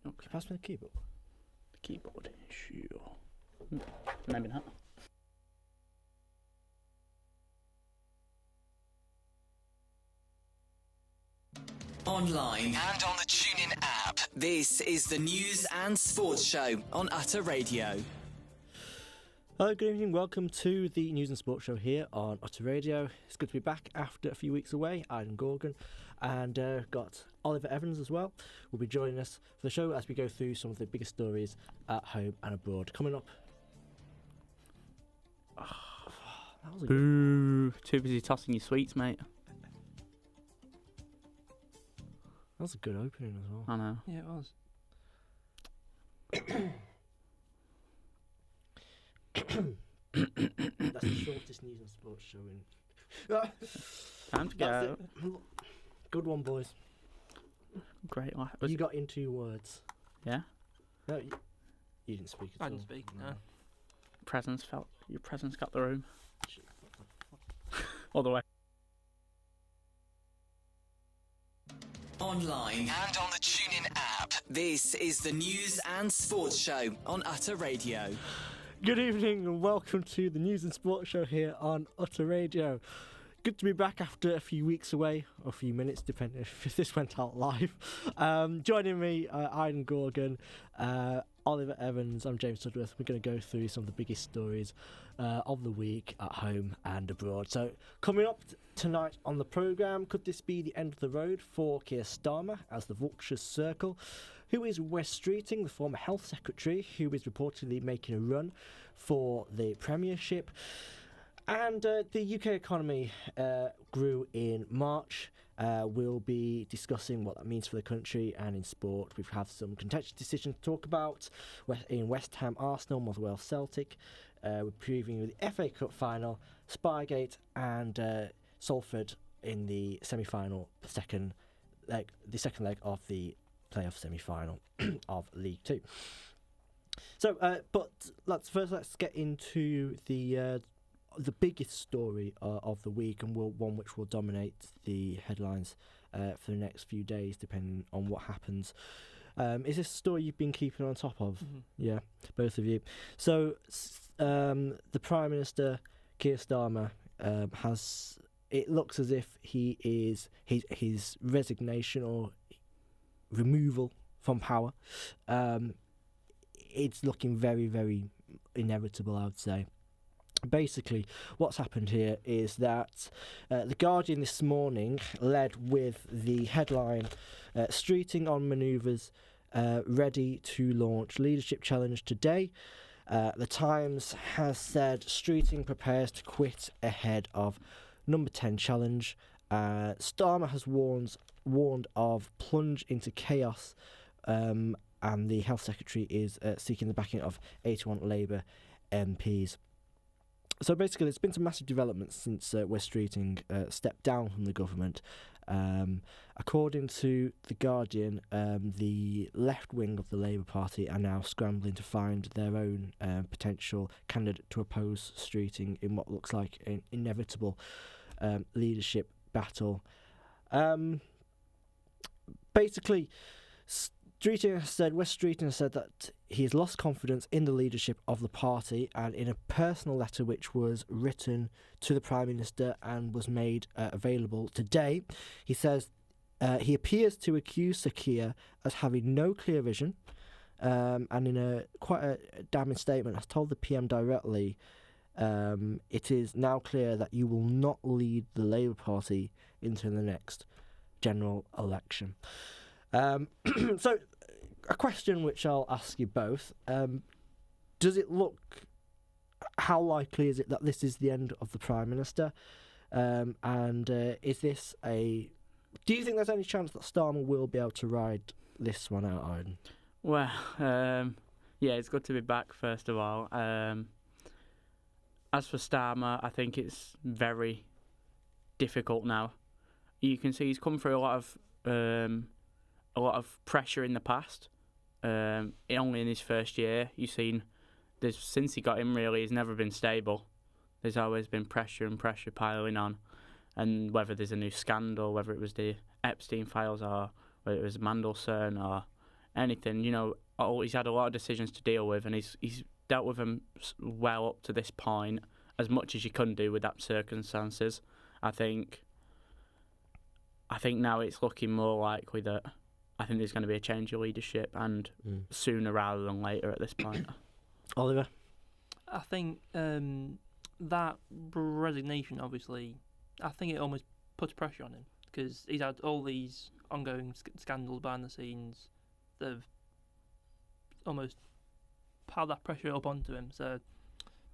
Can you pass me the keyboard? The keyboard, sure. Maybe not. Online and on the TuneIn app. This is the News and Sports Show on Utter Radio. Hello, good evening. Welcome to the News and Sports Show here on Utter Radio. It's good to be back after a few weeks away. Aidan Gorgon and got Oliver Evans as well. Will be joining us for the show as we go through some of the biggest stories at home and abroad. Coming up. That was a Boo! Too busy tossing your sweets, mate. That was a good opening as well. I know. Yeah, it was. That's the shortest News and Sports Show in. Time to go. That's it. Good one, boys. Great. You got in 2 words. Yeah? No, you didn't speak at all. I didn't speak, no. Your presence got the room. All the way. Online and on the TuneIn app. This is the News and Sports Show on Utter Radio. Good evening and welcome to the News and Sports Show here on Utter Radio. Good to be back after a few weeks away, or a few minutes, depending if this went out live. Joining me, Aidan Gorgon, Oliver Evans, I'm James Sudworth. We're going to go through some of the biggest stories of the week at home and abroad. So, coming up tonight on the programme, could this be the end of the road for Keir Starmer as the Vultures circle? Who is Wes Streeting, the former Health Secretary, who is reportedly making a run for the Premiership? And the UK economy grew in March. We'll be discussing what that means for the country, and in sport we've had some contentious decisions to talk about in West Ham Arsenal, Motherwell Celtic. We're previewing the FA Cup final, Spygate, and Salford in the semi-final, the second leg of the playoff semi-final of League Two. So, but let's get into the biggest story of the week, and one which will dominate the headlines for the next few days, depending on what happens. Is this a story you've been keeping on top of? Mm-hmm. Yeah, both of you. So, the Prime Minister, Keir Starmer, has. It looks as if his resignation or removal from power. It's looking very, very inevitable, I would say. Basically, what's happened here is that The Guardian this morning led with the headline, Streeting on manoeuvres, ready to launch leadership challenge today. The Times has said Streeting prepares to quit ahead of number 10 challenge. Starmer has warned of plunge into chaos, and the Health Secretary is seeking the backing of 81 Labour MPs. So basically, there's been some massive developments since Wes Streeting stepped down from the government. According to The Guardian, the left wing of the Labour Party are now scrambling to find their own potential candidate to oppose Streeting in what looks like an inevitable leadership battle. Basically, Wes Streeting has said that he has lost confidence in the leadership of the party, and in a personal letter which was written to the Prime Minister and was made available today, he says he appears to accuse Sir Keir as having no clear vision, and in a quite a damning statement has told the PM directly, it is now clear that you will not lead the Labour Party into the next general election. So, a question which I'll ask you both. Does it look... How likely is it that this is the end of the Prime Minister? And is this a... Do you think there's any chance that Starmer will be able to ride this one out, Aidan? Well, yeah, it's good to be back, first of all. As for Starmer, I think it's very difficult now. You can see he's come through a lot of pressure in the past. Only in his first year, you've seen, since he got in, really, he's never been stable. There's always been pressure and pressure piling on. And whether there's a new scandal, whether it was the Epstein files or whether it was Mandelson or anything. He's had a lot of decisions to deal with, and he's dealt with them well up to this point, as much as you can do with that circumstances. I think now it's looking more likely that I think there's going to be a change of leadership, and sooner rather than later at this point. Oliver? I think that resignation, obviously, I think it almost puts pressure on him, because he's had all these ongoing scandals behind the scenes that have almost piled that pressure up onto him. So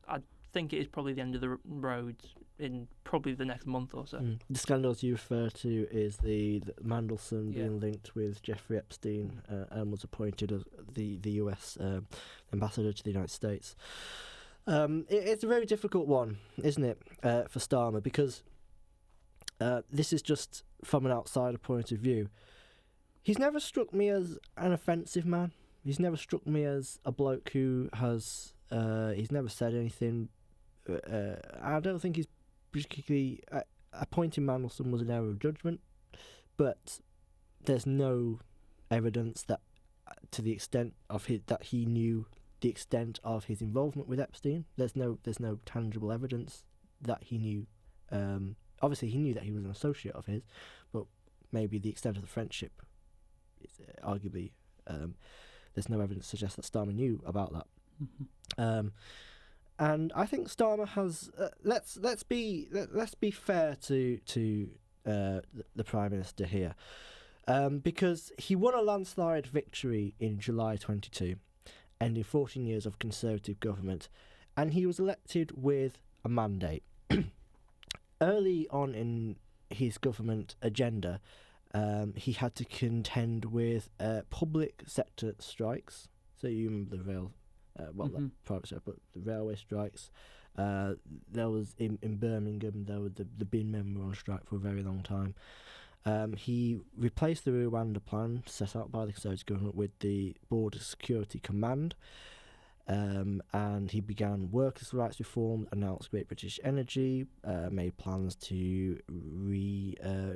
I think it is probably the end of the road in probably the next month or so. The scandals you refer to is the Mandelson being linked with Jeffrey Epstein and was appointed as the US ambassador to the United States. It's a very difficult one, isn't it, for Starmer, because this is just from an outsider point of view. He's never struck me as an offensive man. He's never struck me as a bloke who has... he's never said anything. I don't think he's particularly... appointing Mandelson was an error of judgment, but there's no evidence that, to the extent of that he knew the extent of his involvement with Epstein. There's no tangible evidence that he knew. Obviously, he knew that he was an associate of his, but maybe the extent of the friendship is arguably... there's no evidence to suggest that Starmer knew about that. Mm-hmm. And I think Starmer has. Let's be fair to the Prime Minister here, because he won a landslide victory in July 22, ending 14 years of Conservative government, and he was elected with a mandate. Early on in his government agenda, he had to contend with public sector strikes. So you remember the rail, the private sector, but the railway strikes. There was in Birmingham, there were the bin men were on strike for a very long time. He replaced the Rwanda plan set out by the Conservative government with the Border Security Command. And he began workers' rights reform, announced Great British Energy, made plans to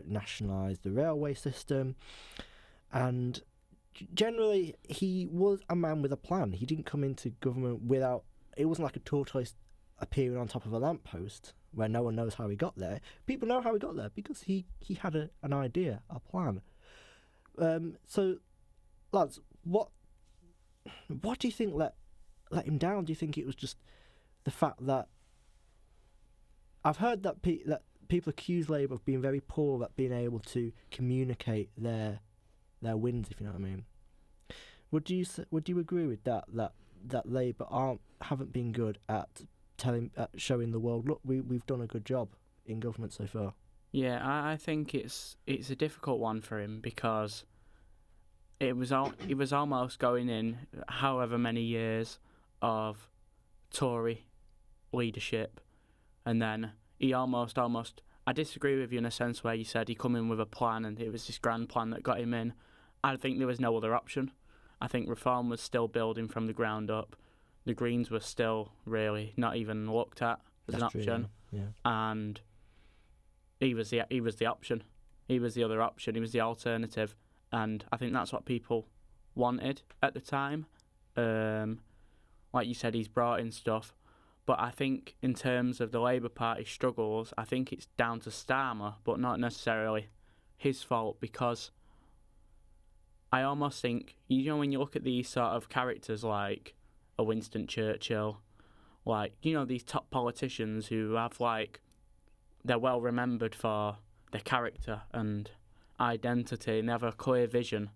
nationalise the railway system, and generally he was a man with a plan. He didn't come into government without... It wasn't like a tortoise appearing on top of a lamppost where no one knows how he got there. People know how he got there because he had an idea, a plan. So, lads, what do you think let him down? Do you think it was just the fact that... I've heard that people accuse Labour of being very poor at being able to communicate their wins, if you know what I mean. Would you agree with that Labour haven't been good at showing the world, look, we've done a good job in government so far? Yeah, I think it's a difficult one for him, because he was almost going in however many years of Tory leadership, and then he almost I disagree with you in a sense where you said he come in with a plan and it was this grand plan that got him in. I think there was no other option. I think reform was still building from the ground up. The Greens were still really not even looked at as an option. Yeah. And he was the option. He was the other option. He was the alternative, and I think that's what people wanted at the time. Like you said, he's brought in stuff, but I think in terms of the Labour Party struggles, I think it's down to Starmer, but not necessarily his fault, because I almost think, when you look at these sort of characters like a Winston Churchill, like, these top politicians who have, they're well remembered for their character and identity and they have a clear vision.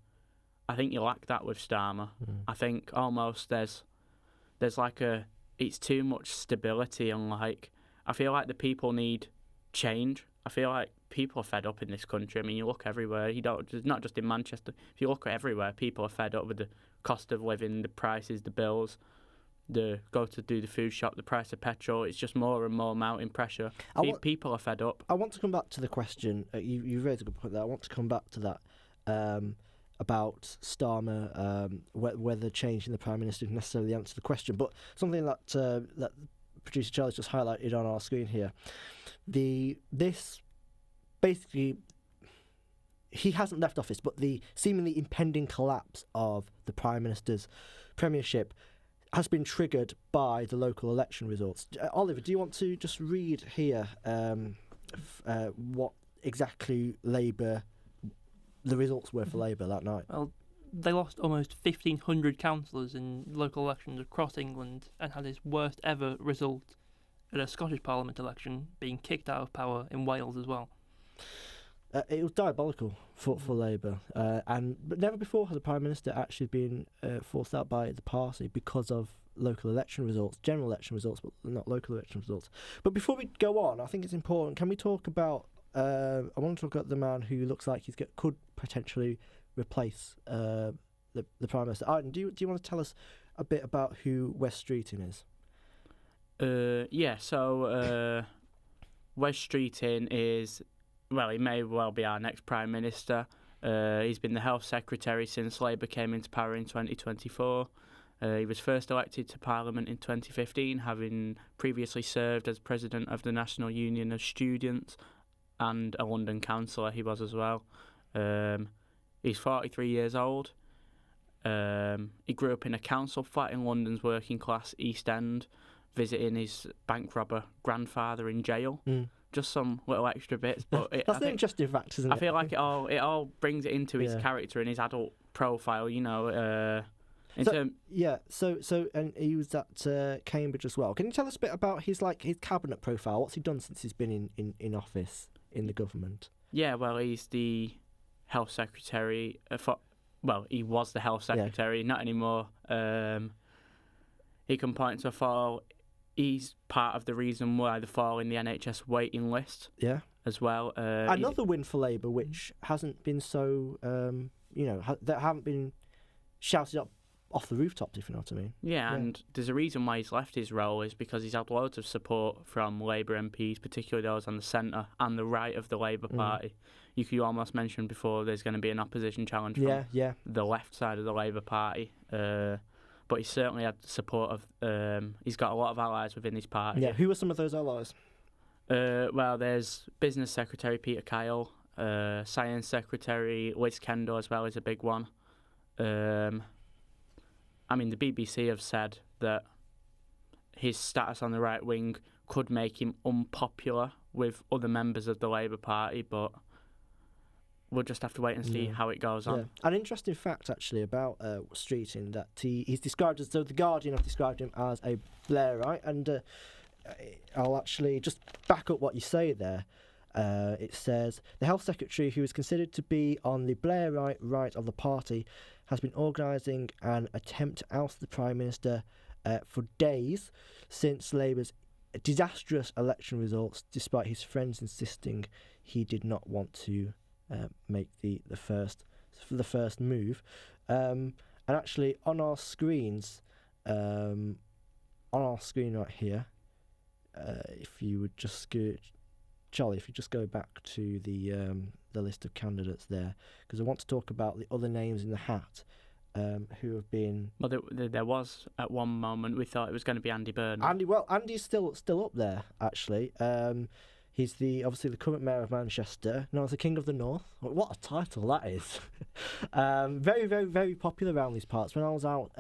I think you lack that with Starmer. I think almost there's it's too much stability, and I feel like the people need change. I feel like people are fed up in this country. I mean, you look everywhere. It's not just in Manchester. If you look at everywhere, people are fed up with the cost of living, the prices, the bills, go to do the food shop, the price of petrol. It's just more and more mounting pressure. People are fed up. I want to come back to the question. You raised a good point there. I want to come back to that about Starmer, whether changing the Prime Minister is necessarily the answer to the question. But something that producer Charles just highlighted on our screen here, this basically he hasn't left office, but the seemingly impending collapse of the Prime Minister's premiership has been triggered by the local election results. Oliver, do you want to just read here what exactly Labour, the results were for Labour that night? Well, they lost almost 1,500 councillors in local elections across England and had its worst ever result at a Scottish Parliament election, being kicked out of power in Wales as well. It was diabolical for Labour, but never before has a Prime Minister actually been forced out by the party because of local election results, general election results, but not local election results. But before we go on, I think it's important, can we talk about, I want to talk about the man who looks like could potentially replace the Prime Minister. Arden, do you want to tell us a bit about who Wes Streeting is? So Wes Streeting is, well, he may well be our next Prime Minister. He's been the Health Secretary since Labour came into power in 2024. He was first elected to Parliament in 2015, having previously served as President of the National Union of Students and a London councillor he was as well. He's 43 years old. He grew up in a council flat in London's working class East End, visiting his bank robber grandfather in jail. Just some little extra bits, but that's an interesting fact, isn't it? I feel like it all brings it into his character and his adult profile. So and he was at Cambridge as well. Can you tell us a bit about his cabinet profile? What's he done since he's been in office in the government? Yeah, well, he's the Health Secretary. He was the Health Secretary, not anymore. He can point to a fall. He's part of the reason why the fall in the NHS waiting list. Yeah. As well. Another win for Labour, which hasn't been so, that haven't been shouted up off the rooftops, if you know what I mean. Yeah, and there's a reason why he's left his role is because he's had loads of support from Labour MPs, particularly those on the centre and the right of the Labour Party. You could almost mention before there's going to be an opposition challenge from the left side of the Labour Party. But he's certainly had the support of... he's got a lot of allies within his party. Yeah, who are some of those allies? Well, there's Business Secretary Peter Kyle, Science Secretary Liz Kendall as well is a big one. The BBC have said that his status on the right wing could make him unpopular with other members of the Labour Party, but we'll just have to wait and see how it goes on. An interesting fact, actually, about Streeting, that he's described as, so The Guardian have described him as a Blairite, and I'll actually just back up what you say there. It says, the Health Secretary, who is considered to be on the Blairite right of the party, has been organising an attempt to oust the Prime Minister for days since Labour's disastrous election results, despite his friends insisting he did not want to make the first move. And actually, on our screens, right here, if you would just go, Charlie, if you just go back to the list of candidates there, because I want to talk about the other names in the hat who have been... Well, there was, at one moment, we thought it was going to be Andy Burnham. Andy's still up there, actually. He's obviously the current mayor of Manchester, known as the King of the North. What a title that is. Very, very, very popular around these parts. When I was out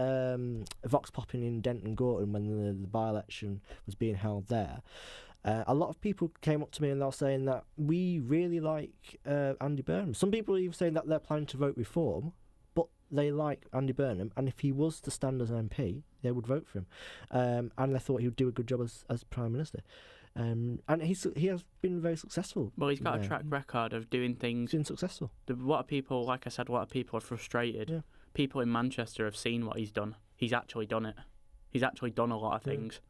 vox popping in Denton Gorton when the by-election was being held there, a lot of people came up to me and they were saying that we really like Andy Burnham. Some people are even saying that they're planning to vote Reform, but they like Andy Burnham, and if he was to stand as an MP, they would vote for him. And they thought he would do a good job as Prime Minister. And he has been very successful. Well, he's got a track record of doing things. He's been successful. A lot of people are frustrated. Yeah. People in Manchester have seen what he's done. He's actually done it. He's actually done a lot of things.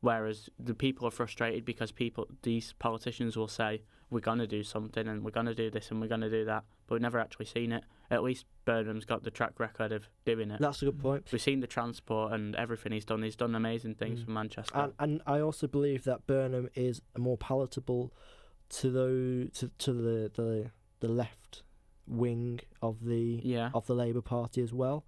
Whereas the people are frustrated because these politicians will say, we're going to do something and we're going to do this and we're going to do that, but we've never actually seen it. At least Burnham's got the track record of doing it. That's a good point. We've seen the transport and everything he's done. He's done amazing things for Manchester. And I also believe that Burnham is more palatable to the left wing of the Labour Party as well.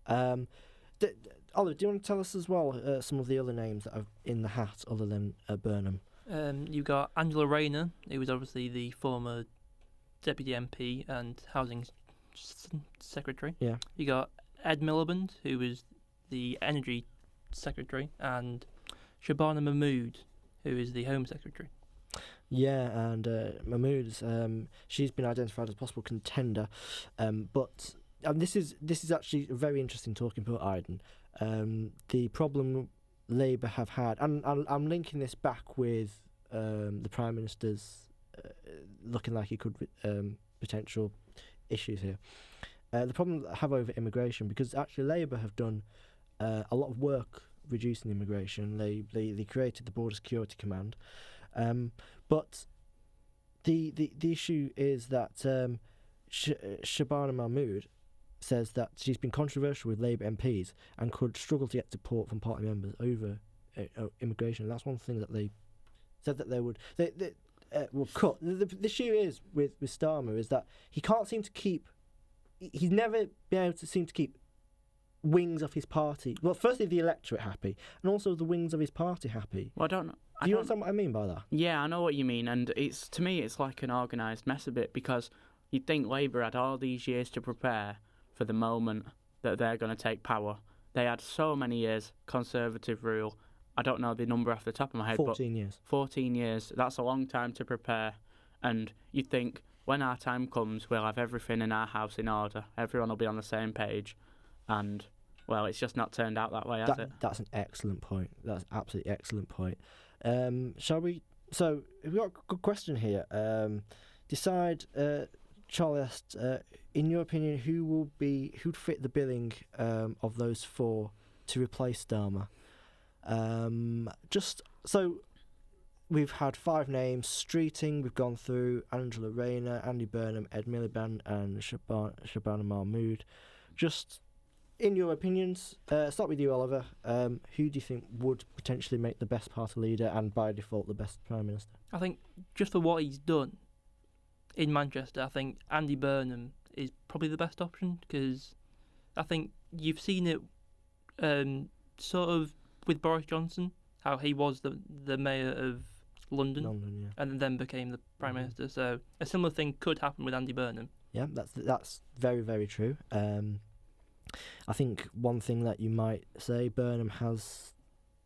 Oliver, do you want to tell us as well some of the other names that are in the hat other than Burnham? You've got Angela Rayner, who was obviously the former Deputy MP and Housing Secretary. Yeah. You got Ed Miliband, who was the Energy Secretary, and Shabana Mahmood, who is the Home Secretary. Yeah, and Mahmood's she's been identified as a possible contender, but this is actually a very interesting talking point, Aiden. The problem Labour have had, and I'm linking this back with the Prime Minister's looking like he could potential issues here. The problem that I have over immigration, because actually Labour have done a lot of work reducing immigration. They created the Border Security Command. But the issue is that Shabana Mahmood says that she's been controversial with Labour MPs and could struggle to get support from party members over immigration. That's one thing that they said that they would will cut. The issue is with Starmer is that he can't seem to keep. He's never been able to seem to keep wings of his party. Well, firstly, the electorate happy, and also the wings of his party happy. Well, I don't know. Do you understand what I mean by that? Yeah, I know what you mean, and to me it's like an organised mess a bit, because you'd think Labour had all these years to prepare for the moment that they're going to take power. They had so many years Conservative rule. I don't know the number off the top of my head, 14 years. 14 years. That's a long time to prepare, and you'd think when our time comes, we'll have everything in our house in order. Everyone will be on the same page, and well, it's just not turned out that way, has it? That's an excellent point. That's an absolutely excellent point. Shall we? So we've got a good question here. Charlie asked, in your opinion, who'd fit the billing of those four to replace Starmer? Just so we've had 5 names: Streeting, we've gone through Angela Rayner, Andy Burnham, Ed Miliband, and Shabana Mahmood. Just in your opinions, start with you, Oliver. Who do you think would potentially make the best party leader and by default the best Prime Minister? I think just for what he's done in Manchester, I think Andy Burnham is probably the best option, because I think you've seen it sort of with Boris Johnson, how he was the mayor of London, and then became the Prime Minister. So a similar thing could happen with Andy Burnham. Yeah, that's very, very true. I think one thing that you might say, Burnham has...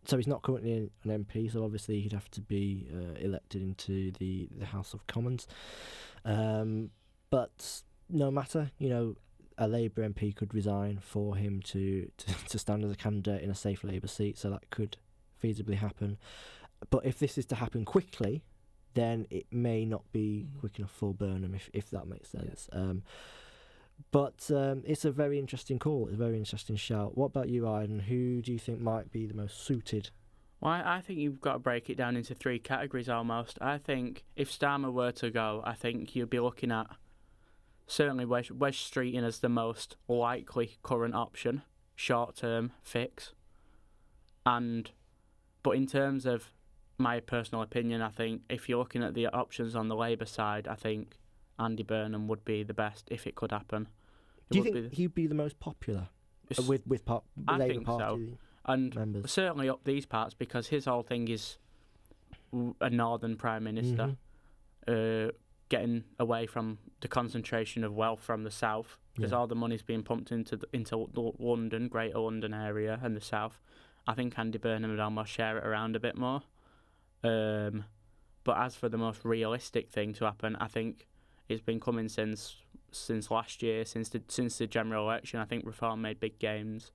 So he's not currently an MP, so obviously he'd have to be elected into the House of Commons. But no matter, a Labour MP could resign for him to stand as a candidate in a safe Labour seat, so that could feasibly happen. But if this is to happen quickly, then it may not be quick enough for Burnham, if that makes sense. Yeah. But it's a very interesting call. It's a very interesting shout. What about you, Aiden? Who do you think might be the most suited? Well, I think you've got to break it down into 3 categories almost. I think if Starmer were to go, I think you'd be looking at certainly Wes Streeting as the most likely current option, short-term fix. But in terms of my personal opinion, I think if you're looking at the options on the Labour side, I think Andy Burnham would be the best if it could happen. Do you think he'd be the most popular with Labour Party and members? Certainly up these parts, because his whole thing is a northern Prime Minister, getting away from the concentration of wealth from the south, because all the money's being pumped into London, Greater London area and the south. I think Andy Burnham would almost share it around a bit more. But as for the most realistic thing to happen, I think it's been coming since last year, since the general election. I think Reform made big gains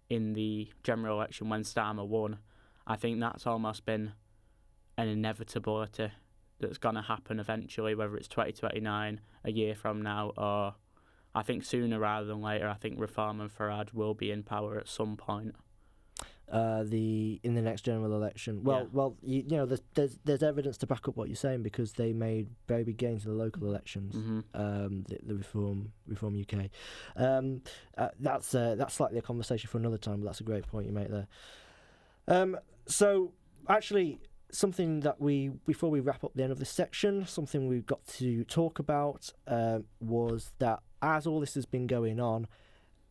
in the general election when Starmer won. I think that's almost been an inevitability that's going to happen eventually, whether it's 2029, a year from now, or I think sooner rather than later. I think Reform and Farage will be in power at some point. In the next general election. There's evidence to back up what you're saying, because they made very big gains in the local elections. The Reform UK. That's slightly a conversation for another time, but that's a great point you make there. So actually, something that before we wrap up the end of this section, something we've got to talk about was that as all this has been going on,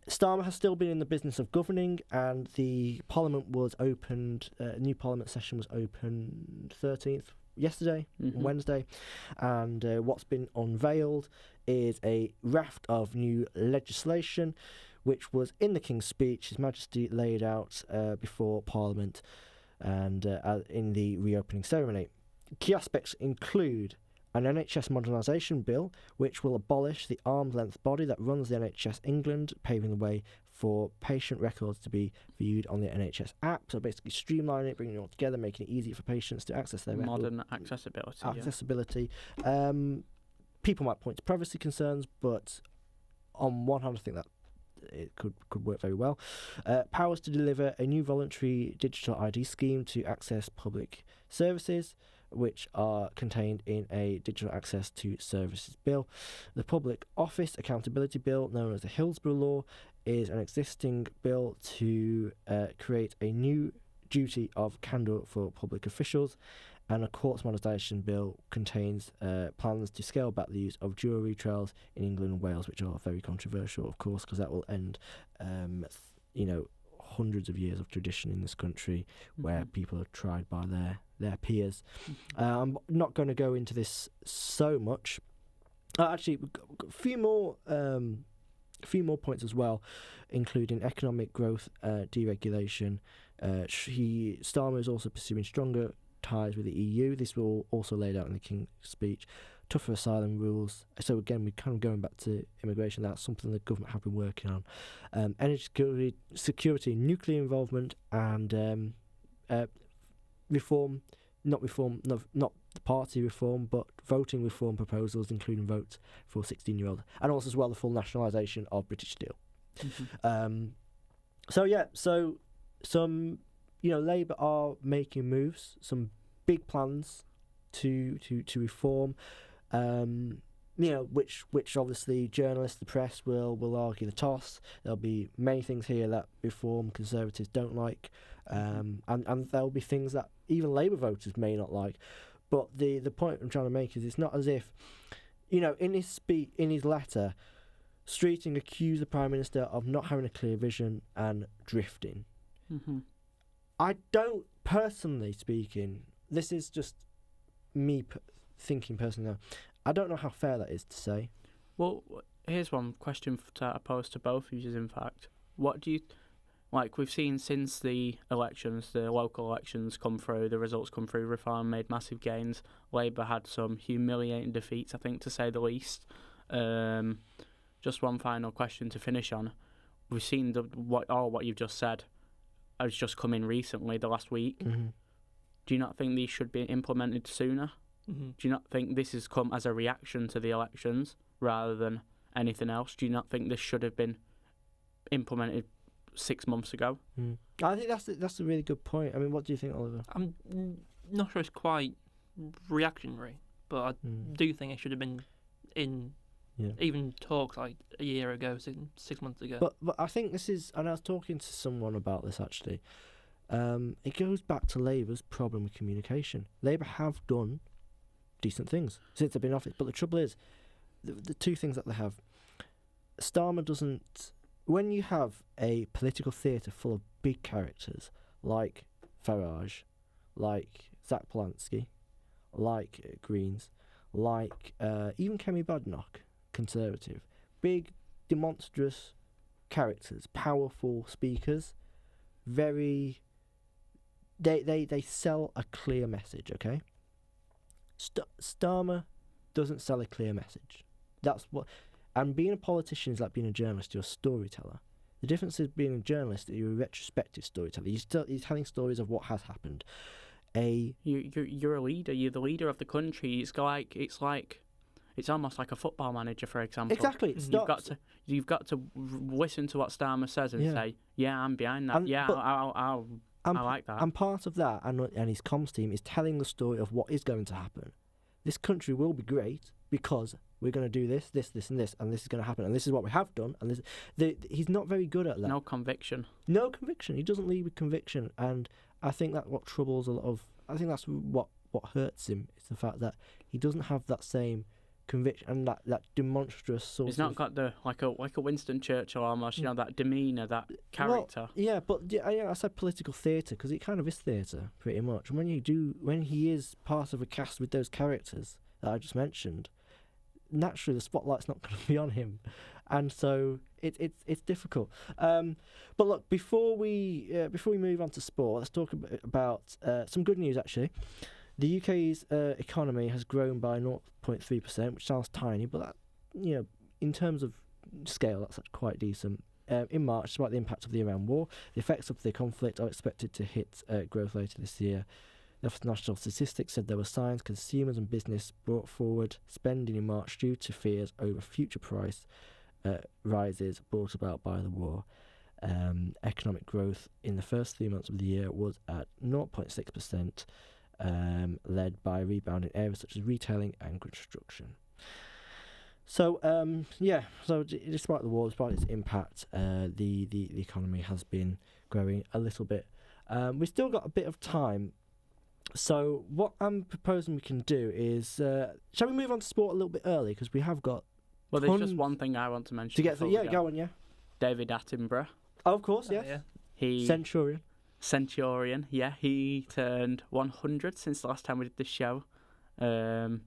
Starmer has still been in the business of governing, and the Parliament was opened. New Parliament session was opened 13th yesterday, Wednesday, and what's been unveiled is a raft of new legislation, which was in the King's Speech. His Majesty laid out before Parliament and in the reopening ceremony. Key aspects include an NHS modernisation bill, which will abolish the arm's-length body that runs the NHS England, paving the way for patient records to be viewed on the NHS app. So basically streamlining it, bringing it all together, making it easy for patients to access their modern accessibility. Accessibility. People might point to privacy concerns, but on one hand, I think that it could work very well. Powers to deliver a new voluntary digital ID scheme to access public services, which are contained in a Digital Access to Services Bill. The Public Office Accountability Bill, known as the Hillsborough Law, is an existing bill to create a new duty of candour for public officials, and a Courts Modernisation Bill contains plans to scale back the use of jury trials in England and Wales, which are very controversial, of course, because that will end, hundreds of years of tradition in this country where people are tried by their peers. I'm not going to go into this so much. Actually, we've got a few more points as well, including economic growth, deregulation. Starmer is also pursuing stronger ties with the EU. This will also laid out in the King's Speech. Tougher asylum rules. So again, we're kind of going back to immigration. That's something the government have been working on. Energy security, nuclear involvement, and reform. Not the party reform, but voting reform proposals, including votes for 16-year-olds, and also as well the full nationalisation of British Steel. So some Labour are making moves, some big plans to reform. Which obviously journalists, the press will argue the toss. There'll be many things here that Reform Conservatives don't like, and there'll be things that even Labour voters may not like. But the point I'm trying to make is it's not as if, in his letter, Streeting accused the Prime Minister of not having a clear vision and drifting. I don't, personally speaking, this is just me thinking personally now, I don't know how fair that is to say. Well, here's one question to pose to both of you, in fact. What do you... we've seen since the elections, the local elections come through, the results come through, Reform made massive gains. Labour had some humiliating defeats, I think, to say the least. Just one final question to finish on. We've seen what you've just said has just come in recently, the last week. Do you not think these should be implemented sooner? Do you not think this has come as a reaction to the elections rather than anything else? Do you not think this should have been implemented 6 months ago? I think that's a really good point. I mean, what do you think, Oliver? I'm not sure it's quite reactionary, but I do think it should have been in even talks like a year ago, 6 months ago. But I think this is, and I was talking to someone about this actually, it goes back to Labour's problem with communication. Labour have done decent things since they've been in office, but the trouble is, the two things that they have, Starmer doesn't... When you have a political theatre full of big characters like Farage, like Zach Polanski, like Greens, like even Kemi Badenoch, Conservative, big, demonstrous characters, powerful speakers, very... They sell a clear message, okay? Starmer doesn't sell a clear message. That's what... And being a politician is like being a journalist. You're a storyteller. The difference is being a journalist, you're a retrospective storyteller. You're telling stories of what has happened. You're a leader. You're the leader of the country. It's almost like a football manager, for example. Exactly. You've got to listen to what Starmer says and say, "Yeah, I'm behind that. I like that." And part of that, and his comms team is telling the story of what is going to happen. This country will be great because we're going to do this, and this is going to happen, and this is what we have done. And he's not very good at that. No conviction. He doesn't lead with conviction, and I think that's what troubles a lot of. I think that's what hurts him is the fact that he doesn't have that same conviction and that demonstrous sort He's of. not got the like a Winston Churchill almost, that demeanour, that character. Well, yeah, but I said political theatre because it kind of is theatre pretty much. And when he is part of a cast with those characters that I just mentioned, naturally the spotlight's not going to be on him, and so it's difficult. But look, before we move on to sport, let's talk about some good news actually. The UK's economy has grown by 0.3%, which sounds tiny, but that, in terms of scale, that's quite decent. In March, despite the impact of the Iran war, the effects of the conflict are expected to hit growth later this year. The Office of National Statistics said there were signs consumers and business brought forward spending in March due to fears over future price rises brought about by the war. Economic growth in the first 3 months of the year was at 0.6%. Led by a rebound in areas such as retailing and construction. So, despite the war, despite its impact, the economy has been growing a little bit. We've still got a bit of time. So, what I'm proposing we can do is, shall we move on to sport a little bit early? Because we have got. Well, there's just one thing I want to mention. To get through, go on, yeah. David Attenborough. Oh, of course, yes. Yeah. He Centurion, yeah, he turned 100 since the last time we did this show. It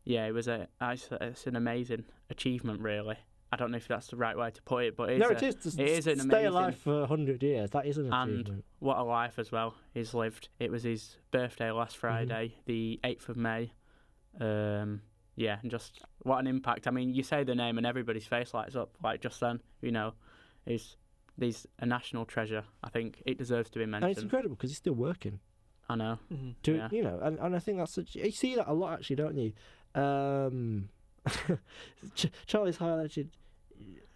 was it's an amazing achievement, really. I don't know if that's the right way to put it, but it is an amazing. Stay alive for 100 years. That is an achievement. And what a life as well he's lived. It was his birthday last Friday, the 8th of May. And just what an impact. I mean, you say the name and everybody's face lights up. Like just then, he's a national treasure. I think it deserves to be mentioned. And it's incredible because he's still working. I know. Mm-hmm. And I think that's you see that a lot actually, don't you? Charlie's highlighted.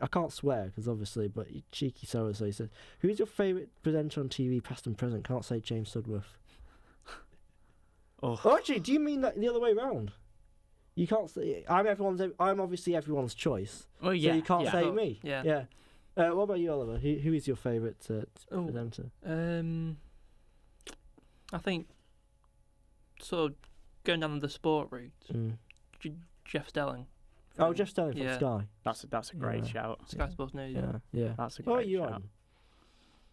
I can't swear because obviously, but cheeky so he said, "Who's your favourite presenter on TV, past and present?" Can't say James Sudworth. Oh, actually, do you mean that the other way round? You can't say I'm obviously everyone's choice. Oh yeah. So you can't say me. Yeah. What about you, Oliver? Who is your favourite presenter? I think sort of going down the sport route. Jeff Stelling. Jeff Stelling from Sky. That's a great shout. Sky Sports News. Yeah. That's a great What are you shout. on?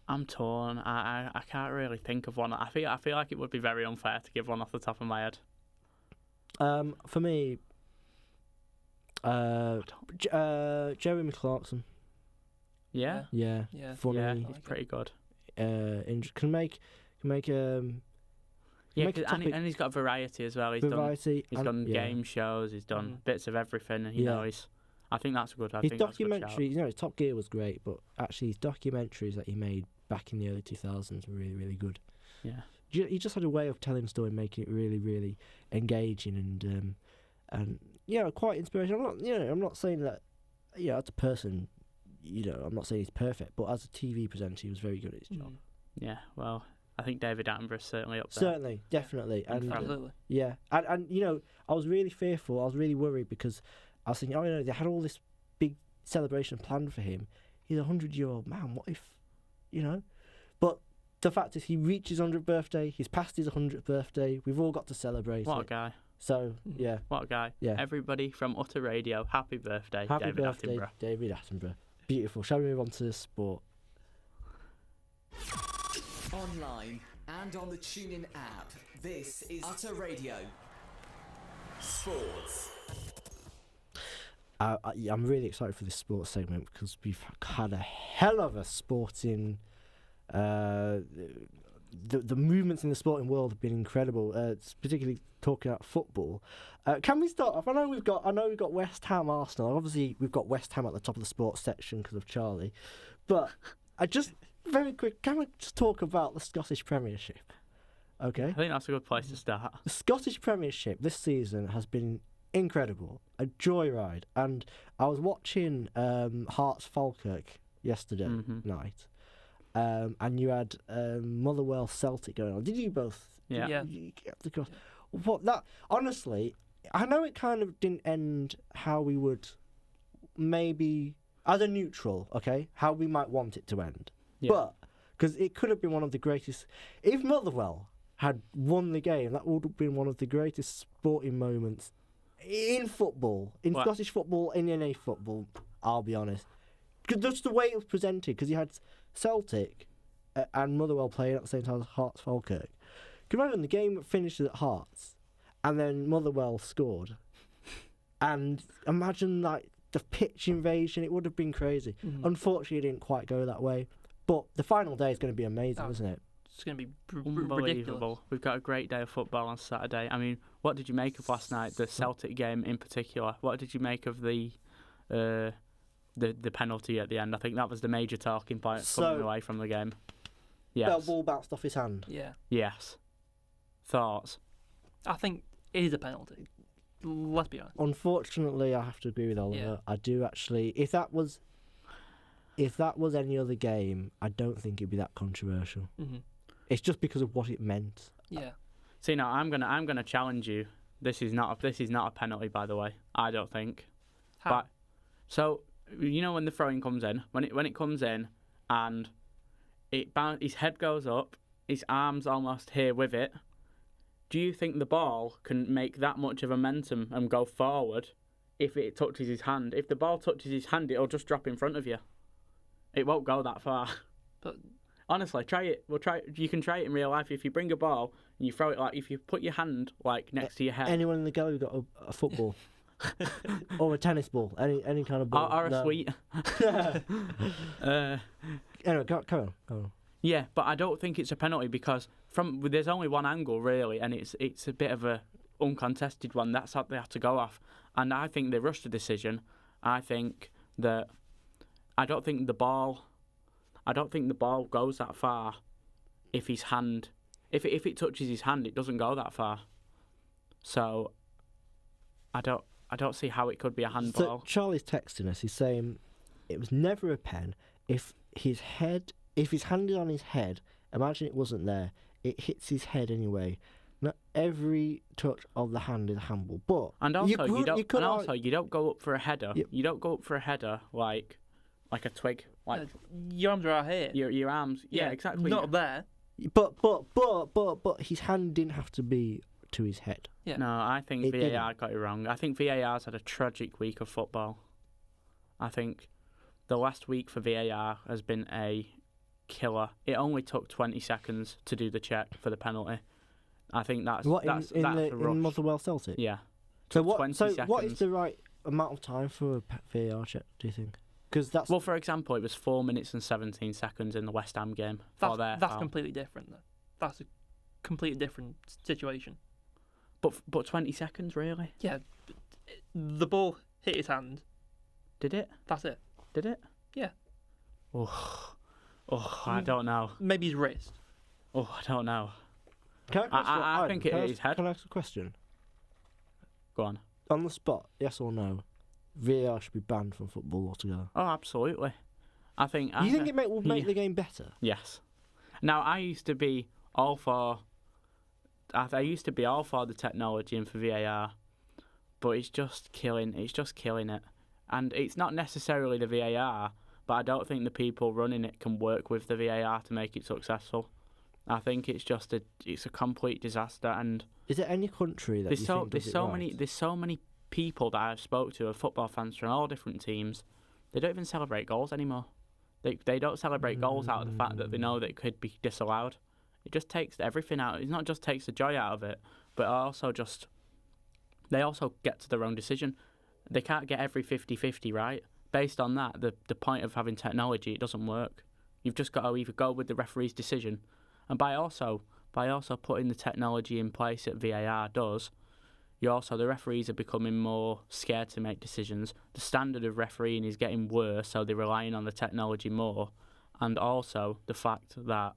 I'm torn. I can't really think of one. I feel like it would be very unfair to give one off the top of my head. For me, Jeremy Clarkson. Yeah. Yeah. Funny. Yeah, he's pretty good. Can make Yeah, make a topic. and he's got variety as well. He's done game shows. He's done bits of everything. I think that's good. His documentary, his Top Gear was great, but actually his documentaries that he made back in the early 2000s were really, really good. Yeah. He just had a way of telling a story, making it really, really engaging and quite inspirational. I'm not saying that, as a person, I'm not saying he's perfect, but as a TV presenter, he was very good at his job. Yeah, well, I think David Attenborough's certainly up there. Certainly, definitely. And, absolutely. And I was really fearful, I was really worried because I was thinking, they had all this big celebration planned for him. He's a 100-year-old man, what if, But the fact is he reached his 100th birthday, he's passed his 100th birthday, we've all got to celebrate What it. a guy. So, yeah. What a guy. Yeah. Everybody from Utter Radio, happy birthday, David Attenborough. David Attenborough. Beautiful. Shall we move on to sport? Online and on the TuneIn app, this is Utter Radio. Sports. I'm really excited for this sports segment because we've had a hell of a sporting... The movements in the sporting world have been incredible, particularly talking about football. Can we start off? I know we've got West Ham, Arsenal. Obviously, we've got West Ham at the top of the sports section because of Charlie. But very quick, can we just talk about the Scottish Premiership? Okay. I think that's a good place to start. The Scottish Premiership this season has been incredible, a joyride. And I was watching Hearts Falkirk yesterday night. And you had Motherwell Celtic going on. Did you both? Yeah. Honestly, I know it kind of didn't end how we would maybe, as a neutral, okay, how we might want it to end. Yeah. But, because it could have been one of the greatest, if Motherwell had won the game, that would have been one of the greatest sporting moments in football, in What? Scottish football, in NA football, I'll be honest, 'cause just the way it was presented, because you had Celtic and Motherwell playing at the same time as Hearts Falkirk. Can you imagine the game finished at Hearts, and then Motherwell scored, and imagine like the pitch invasion? It would have been crazy. Mhm. Unfortunately, it didn't quite go that way. But the final day is going to be amazing, Oh. isn't it? It's going to be Unbelievable. ridiculous. We've got a great day of football on Saturday. I mean, what did you make of last night, the Celtic game in particular? What did you make of the penalty at the end? I think that was the major talking point coming away from the game. That Yes. ball bounced off his hand. Yeah. Yes. Thoughts? I think it is a penalty. Let's be honest. Unfortunately, I have to agree with Oliver. Yeah. I do actually. If that was any other game, I don't think it'd be that controversial. Hmm. It's just because of what it meant. Yeah. See, now I'm gonna challenge you. This is not a penalty, by the way. I don't think. How? But so you know when the throwing comes in, when it comes in, and his head goes up, his arms almost here with it. Do you think the ball can make that much of a momentum and go forward if it touches his hand? If the ball touches his hand, it'll just drop in front of you. It won't go that far. But Honestly, try it. You can try it in real life. If you bring a ball and you throw it, like if you put your hand like next to your head, Anyone in the gallery got a football or a tennis ball, any kind of ball, or a No. sweet. Anyway, carry on. Yeah, but I don't think it's a penalty because there's only one angle really, and it's a bit of a uncontested one. That's how they have to go off, and I think they rushed the decision. I think that I don't think the ball goes that far. If his hand, if it touches his hand, it doesn't go that far. So I don't see how it could be a So handball. Charlie's texting us. He's saying it was never a pen. If his hand is on his head, imagine it wasn't there. It hits his head anyway. Not every touch of the hand is a handball, but And also, you don't go up for a header. Yep. You don't go up for a header like a twig. Like your arms are out here. your arms. Yeah, exactly. Not there. but his hand didn't have to be to his head. Yeah. No, I think It VAR got it wrong. I think VAR's had a tragic week of football. I think the last week for VAR has been a killer. It only took 20 seconds to do the check for the penalty. I think that's What that's in a rush. Motherwell Celtic? Yeah. So Took 20 what is seconds. the right amount of time for a VAR check? Do you think? Because that's Well, for example, it was 4 minutes and 17 seconds in the West Ham game. That's completely different, though. That's a completely different situation. But 20 seconds, really? Yeah. The ball hit his hand. Did it? That's it. Did it? Yeah. Oh, I don't know. Maybe his wrist. Oh, I don't know. Can I think it is head. Can I ask a question? Go on. On the spot, yes or no? VAR should be banned from football altogether. Oh, absolutely. I think. You think it would make yeah. the game better? Yes. Now, I used to be all for. I used to be all for the technology and for VAR, but it's just killing. It's just killing it, and it's not necessarily the VAR, but I don't think the people running it can work with the VAR to make it successful. I think it's a complete disaster, and Is there any country that you think does it right? there's so many people that I've spoke to, are football fans from all different teams. They don't even celebrate goals anymore. They don't celebrate goals out of the fact that they know that it could be disallowed. It just takes everything out. It not just takes the joy out of it, but they also get to their own decision. They can't get every 50-50 right. Based on that, the point of having technology, it doesn't work. You've just got to either go with the referee's decision, and by also putting the technology in place that VAR does, the referees are becoming more scared to make decisions. The standard of refereeing is getting worse, so they're relying on the technology more, and also the fact that.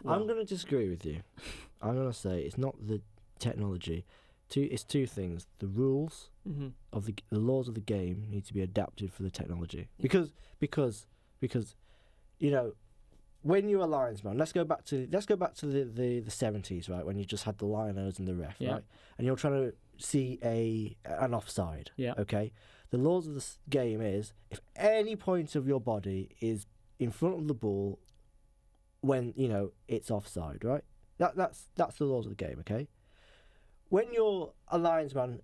I'm going to disagree with you. I'm going to say it's not the technology. It's two things. The rules Mm-hmm. of the laws of the game need to be adapted for the technology. Because you know, when you're a linesman, let's go back to the 70s, right? When you just had the linos and the ref, Yeah. right? And you're trying to see an offside. Yeah. Okay. The laws of the game is if any point of your body is in front of the ball when it's offside, right? That's the laws of the game. Okay. when you're a linesman,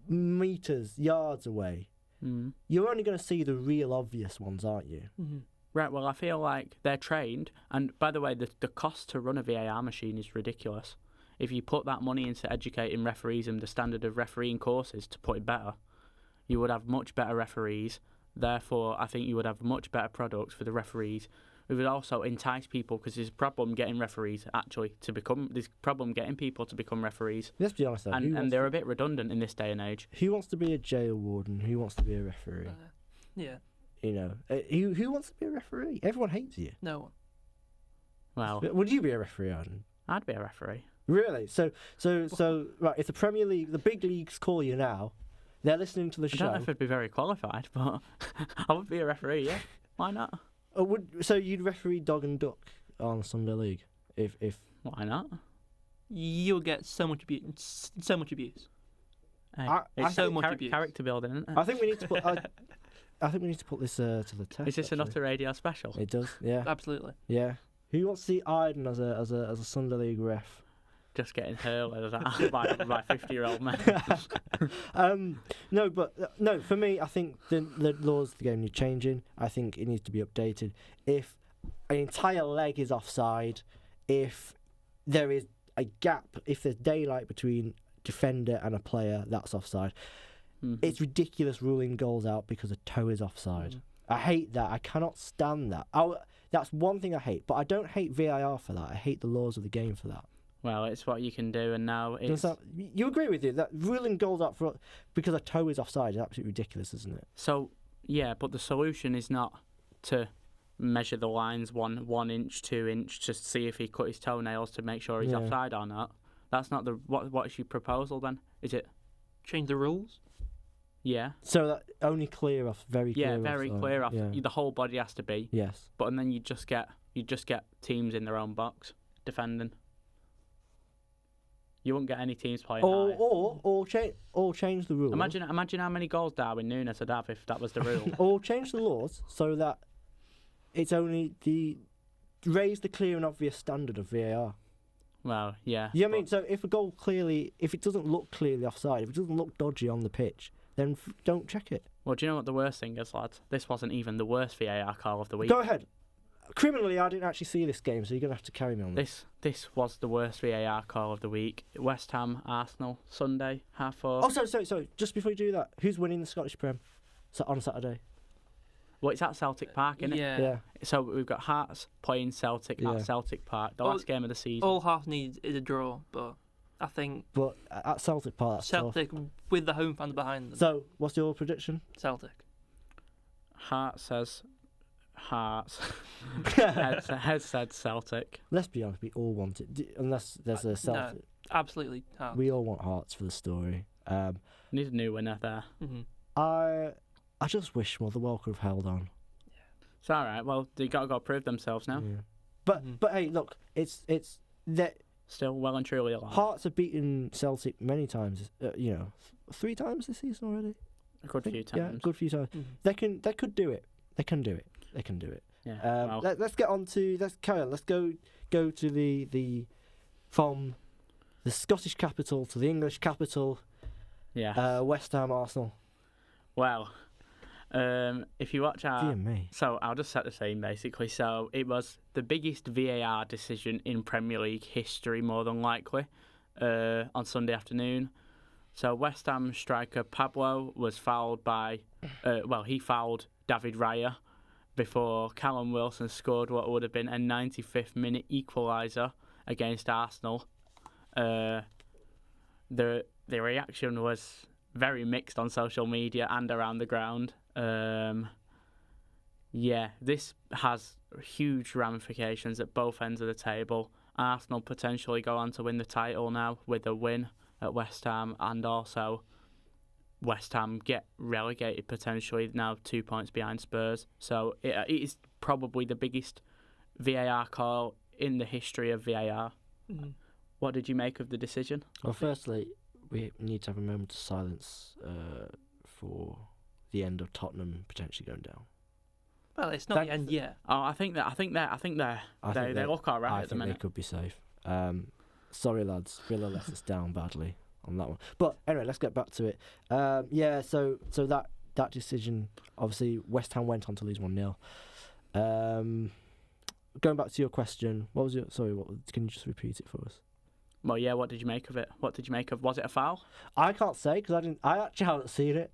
meters, yards away, you're only going to see the real obvious ones, aren't you? Mm-hmm. Right, well, I feel like they're trained, and by the way, the cost to run a VAR machine is ridiculous. If you put that money into educating referees and the standard of refereeing courses to put it better, you would have much better referees. Therefore, I think you would have much better products for the referees. It would also entice people, because there's a problem getting referees there's a problem getting people to become referees. Let's be honest, though. And they're a bit redundant in this day and age. Who wants to be a jail warden? Who wants to be a referee? Yeah. Who wants to be a referee? Everyone hates you. No one. Well, Would you be a referee, Arden? I'd be a referee. Really? So, right, if the Premier League, the big leagues call you now, they're listening to the I show. don't know if I'd be very qualified, but I would be a referee, yeah. Why not? So you'd referee Dog and Duck on Sunday League? If Why not? You'll get so much abuse. So much abuse. Hey, I it's so much abuse. character building, isn't it? I think we need to put. I think we need to put this to the test. Is this an actually. Utter Radio special? It does, yeah, Absolutely. yeah. Who wants to see Iden as a Sunday League ref? Just getting hurled by 50-year-old men. No, for me, I think the laws of the game need changing. I think it needs to be updated. If an entire leg is offside, if there is a gap, if there's daylight between defender and a player, that's offside. It's ridiculous ruling goals out because a toe is offside. I hate that. I cannot stand that. That's one thing I hate, but I don't hate VAR for that. I hate the laws of the game for that. Well, it's what you can do, and now it's... You agree with you that ruling goals out for because a toe is offside is absolutely ridiculous, isn't it? So, yeah, but the solution is not to measure the lines 1 inch, 2 inch, to see if he cut his toenails to make sure he's offside or not. That's not the... What's your proposal, then? Is it... Change the rules? Yeah. So that only clear off, very clear Yeah, off. very clear off. Yeah. The whole body has to be. Yes. But then you just get teams in their own box defending. You won't get any teams playing high. Or change the rules. Imagine how many goals Darwin Núñez would have if that was the rule. Or change the laws so that it's only raise the clear and obvious standard of VAR. Well, yeah. Yeah, I mean, so if a goal if it doesn't look clearly offside, if it doesn't look dodgy on the pitch, then don't check it. Well, do you know what the worst thing is, lads? This wasn't even the worst VAR call of the week. Go ahead. Criminally, I didn't actually see this game, so you're going to have to carry me on this. This was the worst VAR call of the week. West Ham, Arsenal, Sunday, 4:30. Oh, sorry. Just before you do that, who's winning the Scottish Prem on Saturday? Well, it's at Celtic Park, isn't it? Yeah. So we've got Hearts playing Celtic at Celtic Park, the last game of the season. All Hearts needs is a draw, but I think... But at Celtic Park, that's Celtic, tough. with the home fans behind them. So, what's your prediction? Celtic. Heart says Hearts. Head said Celtic. Let's be honest, we all want it. Unless there's a Celtic. No, absolutely Hearts. We all want Hearts for the story. Need a new winner there. Mm-hmm. I just wish Motherwell could have held on. It's all right. Well, they got to go prove themselves now. Yeah. But hey, look, it's that Still well and truly alive. Hearts have beaten Celtic many times. 3 times this season already. A good few times. Yeah, good few times. Mm-hmm. They could do it. They can do it. Yeah. Let's get on to. Let's carry on. Let's go to the from the Scottish capital to the English capital. Yeah. West Ham, Arsenal. Well, if you watch our... Dear me. So I'll just set the scene, basically. So it was the biggest VAR decision in Premier League history, more than likely, on Sunday afternoon. So West Ham striker Pablo was fouled by... he fouled David Raya before Callum Wilson scored what would have been a 95th minute equaliser against Arsenal. The reaction was very mixed on social media and around the ground. This has huge ramifications at both ends of the table. Arsenal potentially go on to win the title now with a win at West Ham, and also West Ham get relegated potentially now 2 points behind Spurs. So it is probably the biggest VAR call in the history of VAR. Mm-hmm. What did you make of the decision? Well, firstly, we need to have a moment of silence for the end of Tottenham potentially going down. Well, it's not the end yet. Oh, I think they look all right at the minute. They could be safe. Sorry, lads. Villa let us down badly on that one. But anyway, let's get back to it. Yeah, so that decision, obviously, West Ham went on to lose 1-0. Going back to your question, what was your... Sorry, can you just repeat it for us? Well, yeah, what did you make of it? Was it a foul? I can't say, because I actually haven't seen it.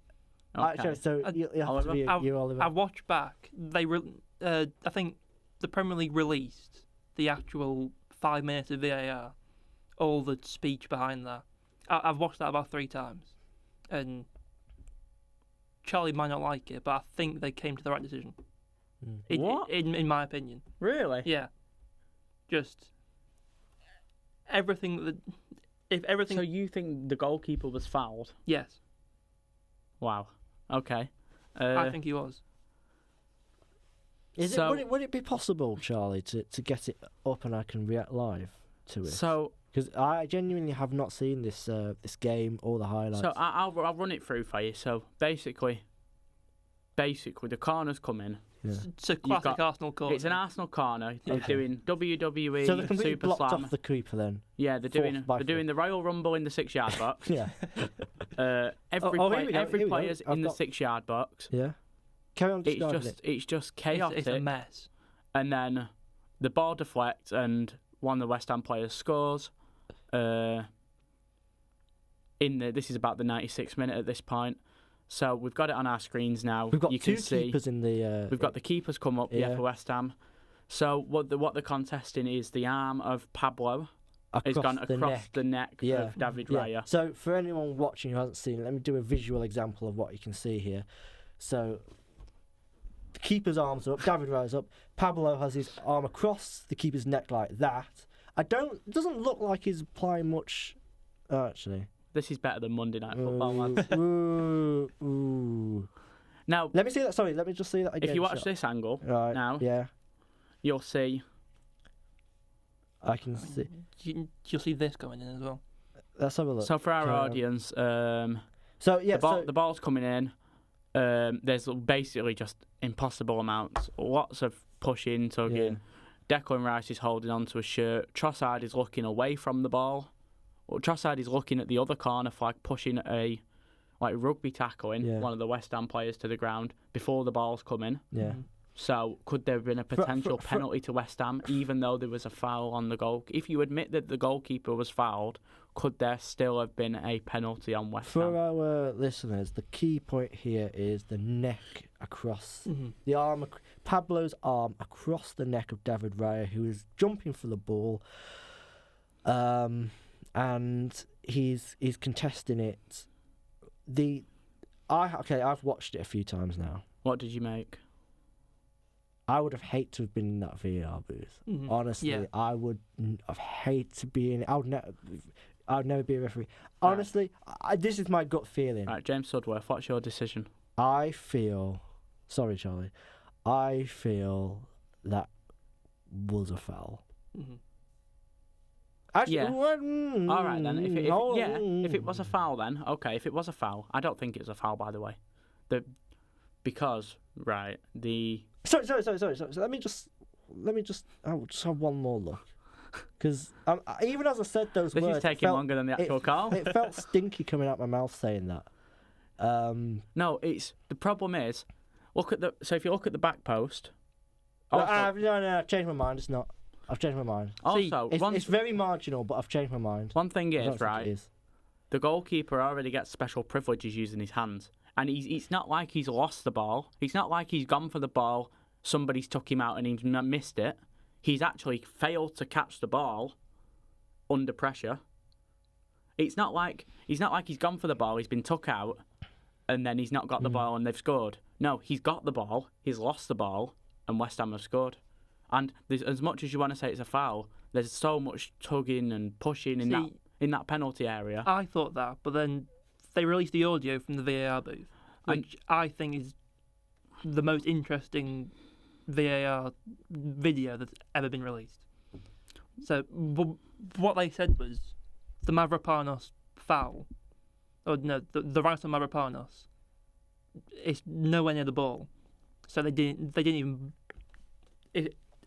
Okay. Actually, so you have to be you, Oliver. I watched back. I think the Premier League released the actual 5 minutes of VAR, all the speech behind that. I've watched that about 3 times, and Charlie might not like it, but I think they came to the right decision. What? In my opinion. Really? Yeah. Just everything. If everything. So you think the goalkeeper was fouled? Yes. Wow. Okay. I think he was. Would it be possible, Charlie, to get it up and I can react live to it? So, because I genuinely have not seen this game or the highlights. So I'll run it through for you. So basically, the corner's come in. Yeah. It's a classic Arsenal corner. It's an Arsenal corner. They're doing WWE so they're completely Super blocked Slam. off the keeper then. Yeah, they're doing the Royal Rumble in the 6-yard box. Yeah. Every player's in the 6-yard box. Yeah. Carry on describing it. It's just chaotic. It's a mess. And then the ball deflects and one of the West Ham players scores. This is about the 96th minute at this point. So we've got it on our screens now. We've got you two can see, keepers in the. We've got the keepers come up, for West Ham. So what they're contesting is the arm of Pablo has gone across the neck of David Raya. So for anyone watching who hasn't seen it, let me do a visual example of what you can see here. So the keeper's arms are up, David Raya's up. Pablo has his arm across the keeper's neck like that. It doesn't look like he's applying much. Actually. This is better than Monday Night Football, lads. Ooh. Now, let me see that. Sorry, let me just see that again. If you watch this angle now, you'll see. I can see. You'll see this going in as well. Let's have a look. So for our audience, the ball's coming in. There's basically just impossible amounts. Lots of pushing, tugging. Yeah. Declan Rice is holding onto a shirt. Trossard is looking away from the ball. Well, Trossard is looking at the other corner flag, pushing a rugby tackling one of the West Ham players to the ground before the ball's coming. Yeah. So could there have been a potential penalty to West Ham, even though there was a foul on the goal? If you admit that the goalkeeper was fouled, could there still have been a penalty on West Ham? For our listeners, the key point here is the neck across the arm, Pablo's arm across the neck of David Raya, who is jumping for the ball. And he's contesting it. I've watched it a few times now. What did you make? I would have hated to have been in that VAR booth. Mm-hmm. Honestly, I would have hated to be in it. I would never be a referee. Honestly, this is my gut feeling. Right, James Sudworth, what's your decision? Sorry, Charlie. I feel that was a foul. Mm-hmm. Actually, all right then. If it was a foul, then okay. If it was a foul, I don't think it was a foul, by the way. Sorry. So let me just. I'll just have one more look, because even as I said those words, this is taking longer than the actual call. It felt stinky coming out my mouth saying that. No, the problem is, if you look at the back post. No, I've changed my mind. It's not. I've changed my mind. Also, it's very marginal, but I've changed my mind. One thing is, the goalkeeper already gets special privileges using his hands. And it's not like he's lost the ball. It's not like he's gone for the ball, somebody's took him out and he's missed it. He's actually failed to catch the ball under pressure. It's not like he's gone for the ball, he's been took out, and then he's not got the ball and they've scored. No, he's got the ball, he's lost the ball, and West Ham have scored. And as much as you want to say it's a foul, there's so much tugging and pushing in that penalty area. I thought that, but then they released the audio from the VAR booth, which I think is the most interesting VAR video that's ever been released. So what they said was the Mavropanos foul, the right on Mavropanos, it's nowhere near the ball. So they didn't even.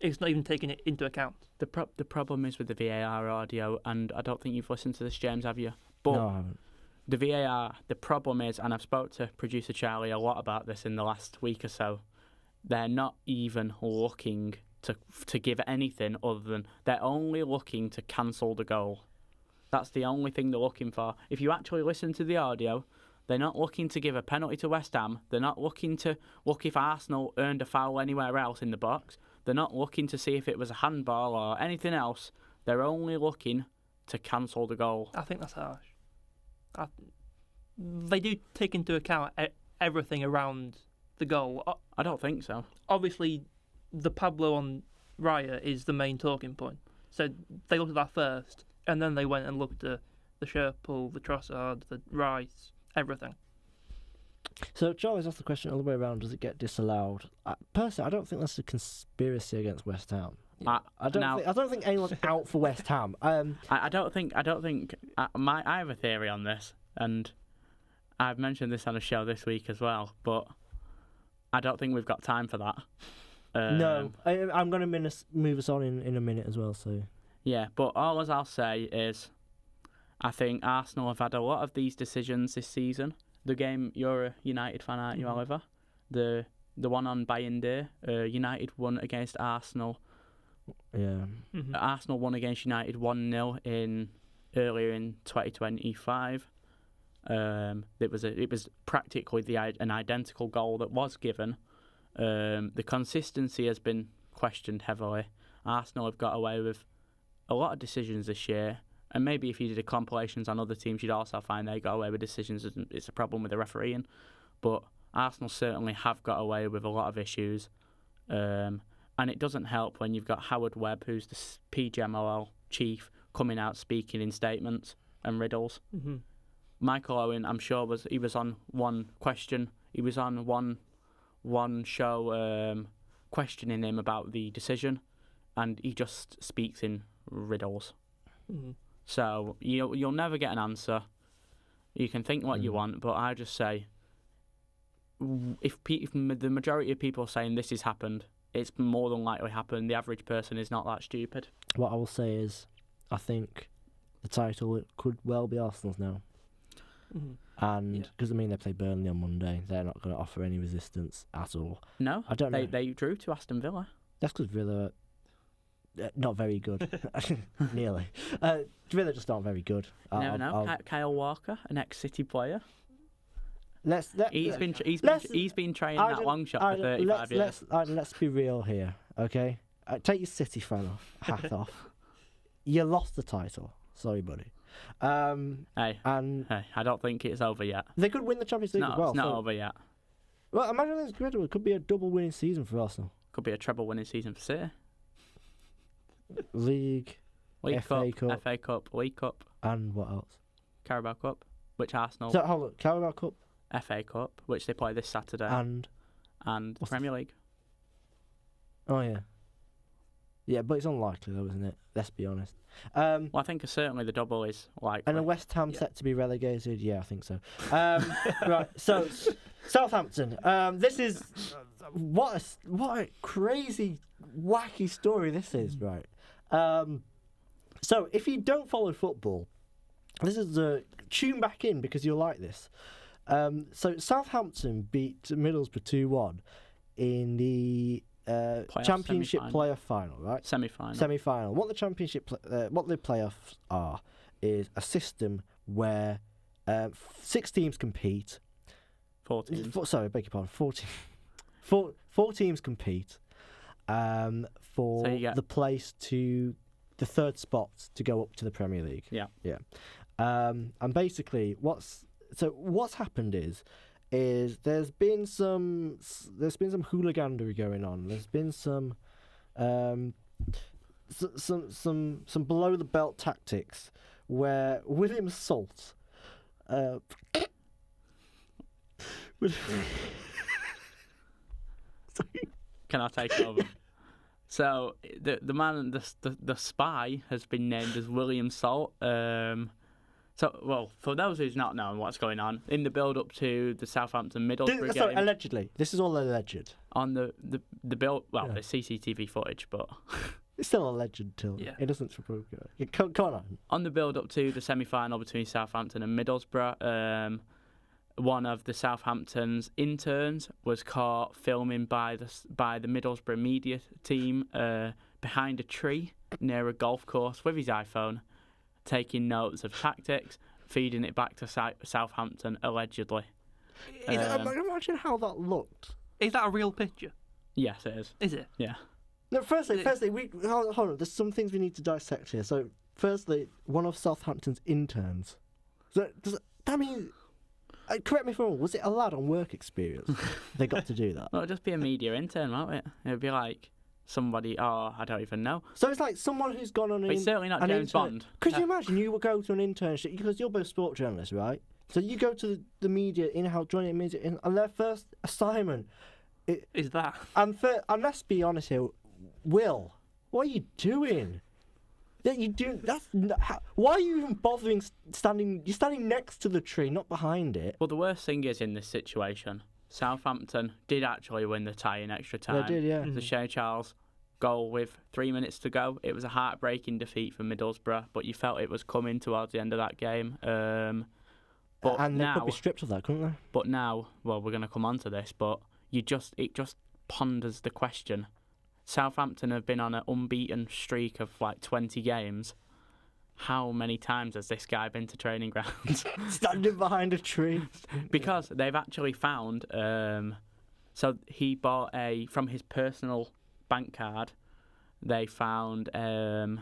it's not even taking it into account. The problem is with the VAR audio, and I don't think you've listened to this, James, have you? But No, I haven't. the VAR, the problem is, and I've spoke to producer Charlie a lot about this in the last week or so, they're not even looking to give anything other than they're only looking to cancel the goal. That's the only thing they're looking for. If you actually listen to the audio, they're not looking to give a penalty to West Ham. They're not looking to look if Arsenal earned a foul anywhere else in the box. They're not looking to see if it was a handball or anything else. They're only looking to cancel the goal. I think that's harsh. They do take into account everything around the goal. I don't think so. Obviously, the Pablo on Raya is the main talking point. So they looked at that first, and then they went and looked at the Sherpull, the Trossard, the Rice, everything. So Charlie's asked the question all the way around: does it get disallowed? Personally, I don't think that's a conspiracy against West Ham. I don't think anyone's out for West Ham. I don't think. I have a theory on this, and I've mentioned this on a show this week as well. But I don't think we've got time for that. No, I'm going to move us on in a minute as well. So yeah, but all as I'll say is, I think Arsenal have had a lot of these decisions this season. The game, you're a United fan, aren't you, Oliver? The one on Bayern Day, United won against Arsenal. Yeah. Mm-hmm. Arsenal won against United 1-0 earlier in 2025. It was practically an identical goal that was given. The consistency has been questioned heavily. Arsenal have got away with a lot of decisions this year. And maybe if you did compilations on other teams, you'd also find they got away with decisions. It's a problem with the refereeing. But Arsenal certainly have got away with a lot of issues. And it doesn't help when you've got Howard Webb, who's the PGMOL chief, coming out speaking in statements and riddles. Mm-hmm. Michael Owen, I'm sure, was on one question. He was on one show questioning him about the decision, and he just speaks in riddles. Mm-hmm. So you'll never get an answer. You can think what you want, but I just say, if the majority of people are saying this has happened, it's more than likely happened. The average person is not that stupid. What I will say is, I think the title could well be Arsenal's now. Mm-hmm. And because they play Burnley on Monday, they're not going to offer any resistance at all. No, I don't know. They drew to Aston Villa. That's because Villa not very good. Nearly. Villa just aren't very good. Kyle Walker, an ex-City player. He's been training that long shot for 35 years. Let's be real here, okay? Take your City fan hat off. You lost the title. Sorry, buddy. Hey, I don't think it's over yet. They could win the Champions League as well. It's not over yet. Well, imagine this incredible. It could be a double winning season for Arsenal. Could be a treble winning season for City. League FA Cup, League Cup, and what else? Carabao Cup, which Arsenal. So hold on, Carabao Cup, FA Cup, which they play this Saturday, and the Premier League. Oh yeah, but it's unlikely though, isn't it? Let's be honest. Well, I think certainly the double is likely. And a West Ham set to be relegated. Yeah, I think so. Right, so Southampton. This is what a crazy, wacky story this is, right? So if you don't follow football, this is tune back in because you'll like this. So Southampton beat Middlesbrough 2-1 in the Championship playoff final, right? Semi-final. What the playoffs are is a system where 6 teams compete. 4 teams. Beg your pardon. 4 teams compete for the place to the 3rd spot to go up to the Premier League. Yeah. And basically, what's happened is there's been some hooliganry going on. There's been some below the belt tactics where William Salt. Can I take over? So the man, the spy has been named as William Salt. So, well, for those who's not knowing what's going on, in the build-up to the Southampton Middlesbrough Sorry, game, allegedly. This is all alleged. on the build, well, Yeah. the CCTV footage, but It's still alleged until Yeah. it doesn't prove it. Yeah, come on. on the build-up to the semi-final between Southampton and Middlesbrough, one of the Southampton's interns was caught filming by the Middlesbrough media team behind a tree near a golf course with his iPhone, taking notes of tactics, feeding it back to Southampton, allegedly. Imagine how that looked. Is that a real picture? Yes, it is. Is it? Yeah. No, firstly, hold on. There's some things we need to dissect here. So, firstly, one of Southampton's interns. So, does that mean? Correct me if I'm wrong. Was it a lad on work experience? They got to do that. Well, it'd just be a media intern, won't it? It'd be like somebody, I don't even know. So it's like someone who's gone on an. But it's certainly not an James Bond. Could you imagine you would go to an internship because you're both sport journalists, right? So you go to the media in-house, joining media, and their first assignment. Is that? And let's be honest here, Will, what are you doing? That you do. Why are you even bothering standing? You're standing next to the tree, not behind it. Well, the worst thing is in this situation, Southampton did actually win the tie in extra time. They did, yeah. The Shea Charles goal with 3 minutes to go. It was a heartbreaking defeat for Middlesbrough, but you felt it was coming towards the end of that game. But And they now, could be stripped of that, couldn't they? But now, well, we're going to come on to this, but it just ponders the question. Southampton have been on an unbeaten streak of like 20 games. How many times has this guy been to training grounds? Standing behind a tree. Because they've actually found, so he bought from his personal bank card, they found him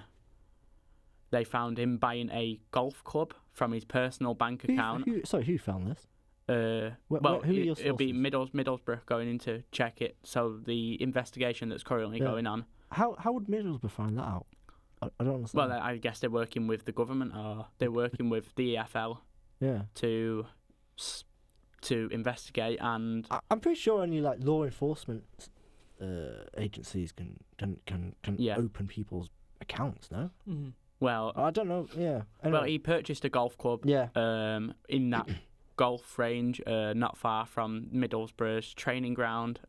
buying a golf club from his personal bank account. Who found this? Who are your sources? It'll be Middlesbrough going in to check it. So the investigation that's currently going on. How would Middlesbrough find that out? I don't understand. Well, I guess they're working with the government, or they're working with the EFL. Yeah. To investigate, and I'm pretty sure only like law enforcement agencies can open people's accounts. No. Mm-hmm. Well, I don't know. Yeah. Anyway. Well, he purchased a golf club. Yeah. In that golf range, not far from Middlesbrough's training ground.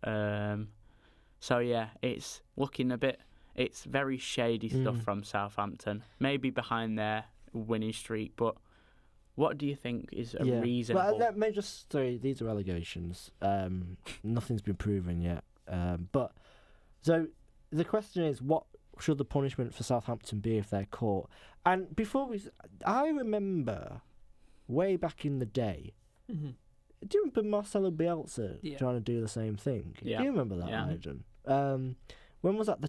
So yeah, it's looking a bit. It's very shady stuff from Southampton. Maybe behind their winning streak, but what do you think is a reasonable? Well, let me just say these are allegations. Nothing's been proven yet. But so the question is, what should the punishment for Southampton be if they're caught? And I remember way back in the day. Mm-hmm. Do you remember Marcelo Bielsa trying to do the same thing? Yeah. Do you remember that, Nigel? When was that? I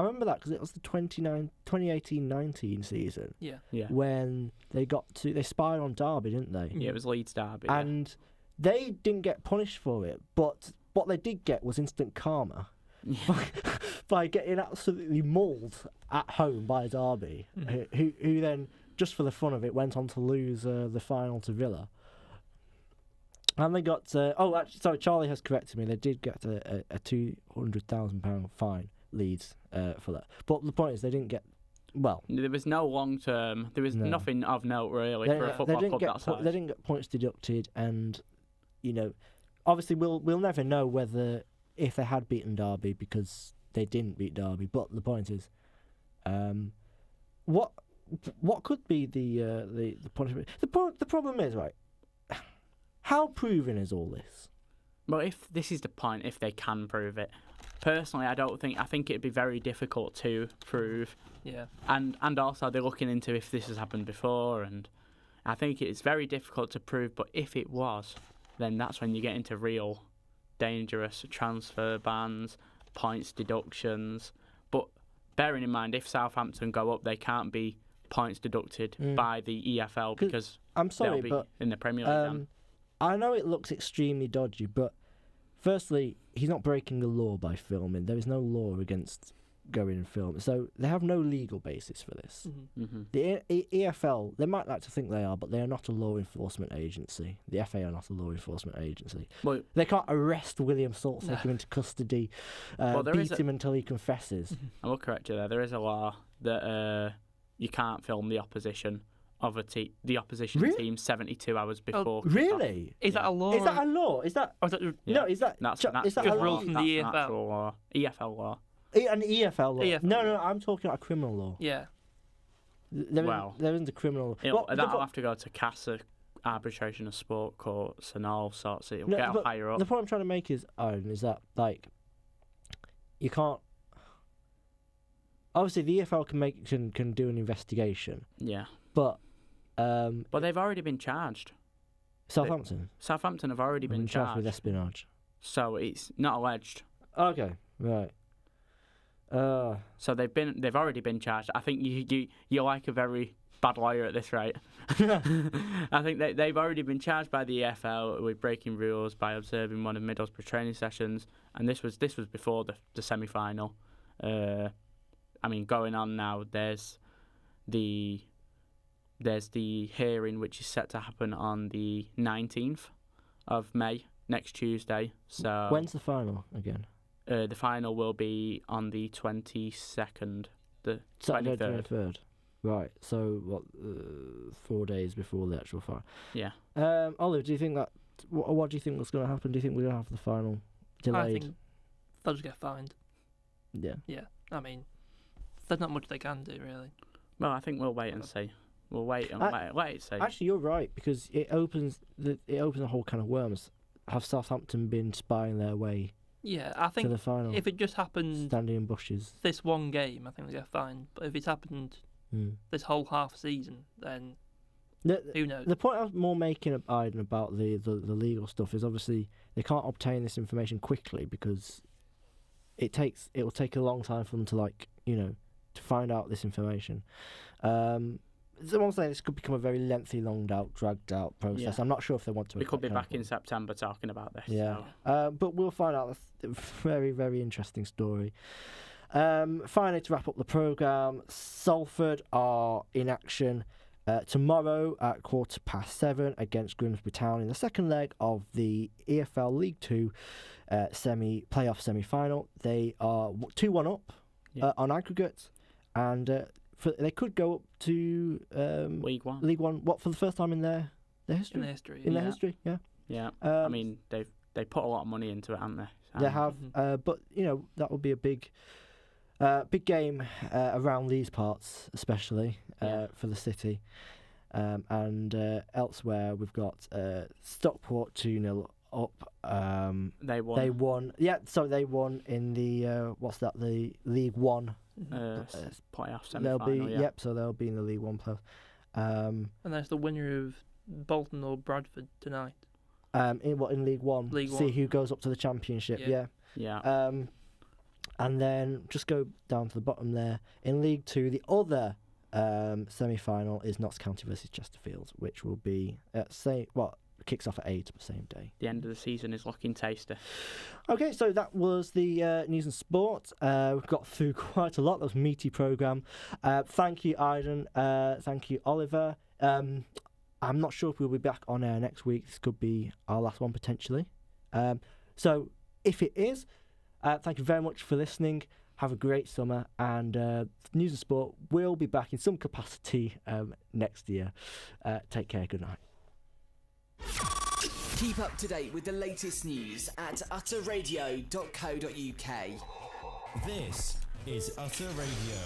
remember that because it was the 2018-19 season. Yeah. Yeah. When they spied on Derby, didn't they? Yeah, it was Leeds Derby. And they didn't get punished for it, but what they did get was instant karma by getting absolutely mauled at home by Derby, who then, just for the fun of it, went on to lose the final to Villa. And they got... Charlie has corrected me. They did get a £200,000 fine, Leeds, for that. But the point is, they didn't get... Well... There was no long-term... There was nothing of note, really, for a football club that size. They didn't get points deducted, and, obviously we'll never know whether... if they had beaten Derby, because they didn't beat Derby. But the point is... what could be the punishment? The problem is, right... How proven is all this? Well, if this is the point, if they can prove it. Personally, I think it'd be very difficult to prove. Yeah. And also they're looking into if this has happened before, and I think it's very difficult to prove, but if it was, then that's when you get into real dangerous transfer bans, points deductions. But bearing in mind, if Southampton go up, they can't be points deducted by the EFL because they'll be in the Premier League then. I know it looks extremely dodgy, but firstly, he's not breaking the law by filming. There is no law against going and filming. So they have no legal basis for this. Mm-hmm. The EFL, they might like to think they are, but they are not a law enforcement agency. The FA are not a law enforcement agency. Well, they can't arrest William Salt, take him into custody, beat him until he confesses. I will correct you there. There is a law that you can't film the opposition of the opposition Really? team 72 hours before. kickoff. Really? Is that a law? Is that a law? Is that Or is that Yeah. no? Is that That's is that just a rule law? from the that's EFL. natural law. EFL law. An EFL law? EFL No, law. no, I'm talking about a criminal law. yeah. Well, there isn't a criminal. That'll have to go to CASA, arbitration of sport courts, and all sorts. It'll get but higher up. the point I'm trying to make is, Aaron, is that like you can't. Obviously, the EFL can do an investigation, Yeah, but but they've already been charged. Southampton Southampton have already been charged with charged, espionage. so it's not alleged. Okay, right. So they've already been charged. I think you're like a very bad lawyer at this rate. I think they've already been charged by the EFL with breaking rules by observing one of Middlesbrough training sessions, and this was before the semi-final. I mean, going on now, there's the hearing which is set to happen on the 19th of May, next Tuesday. So When's the final again? the final will be on the 22nd, the Saturday 23rd. 23rd. Right. So what? 4 days before the actual final. Yeah. Olive, do you think that? What do you think was going to happen? Do you think we're going to have the final delayed? I think they'll just get fined. Yeah. Yeah. I mean, there's not much they can do, really. Well, I think we'll wait and see. We'll wait and wait and see. Actually, you're right, because it opens a whole can of worms. Have Southampton been spying their way Yeah, I to think the final? if it just happened Standing in bushes. this one game, I think they get fined. But if it's happened this whole half season, then who knows? The point I was more making, Aiden, about the legal stuff is obviously they can't obtain this information quickly because it will take a long time for them to find out this information. Someone's saying this could become a very lengthy, dragged out process. Yeah. I'm not sure if they want to. We could be back in September talking about this. Yeah, So. but we'll find out. That's a very, very interesting story. Finally, to wrap up the programme, Salford are in action tomorrow at 7:15 against Grimsby Town in the second leg of the EFL League 2 playoff semi-final. They are 2-1 up on aggregate, and they could go up to League One. League One. What, for the first time in their history? In their history. In their history, yeah. Yeah. I mean, they put a lot of money into it, haven't they? They have, but that would be a big game around these parts, especially for the city. And elsewhere, we've got Stockport 2-0 up. They won. They won. Yeah, so they won in the the League One playoff They'll semi-final. be so they'll be in the League One playoff. And that's the winner of Bolton or Bradford tonight. In League One. League See One. who goes up to the Championship. Yeah. Yeah. And then just go down to the bottom there. In League Two, the other semi-final is Notts County versus Chesterfield, which will be kicks off at 8 the same day. The end of the season is looking tasty. Okay, so that was the news and sport. We've got through quite a lot. That was a meaty programme. Thank you, Aiden. Thank you, Oliver. I'm not sure if we'll be back on air next week. This could be our last one, potentially. So if it is, thank you very much for listening. Have a great summer. And news and sport will be back in some capacity next year. Take care. Good night. Keep up to date with the latest news at utterradio.co.uk. This is Utter Radio.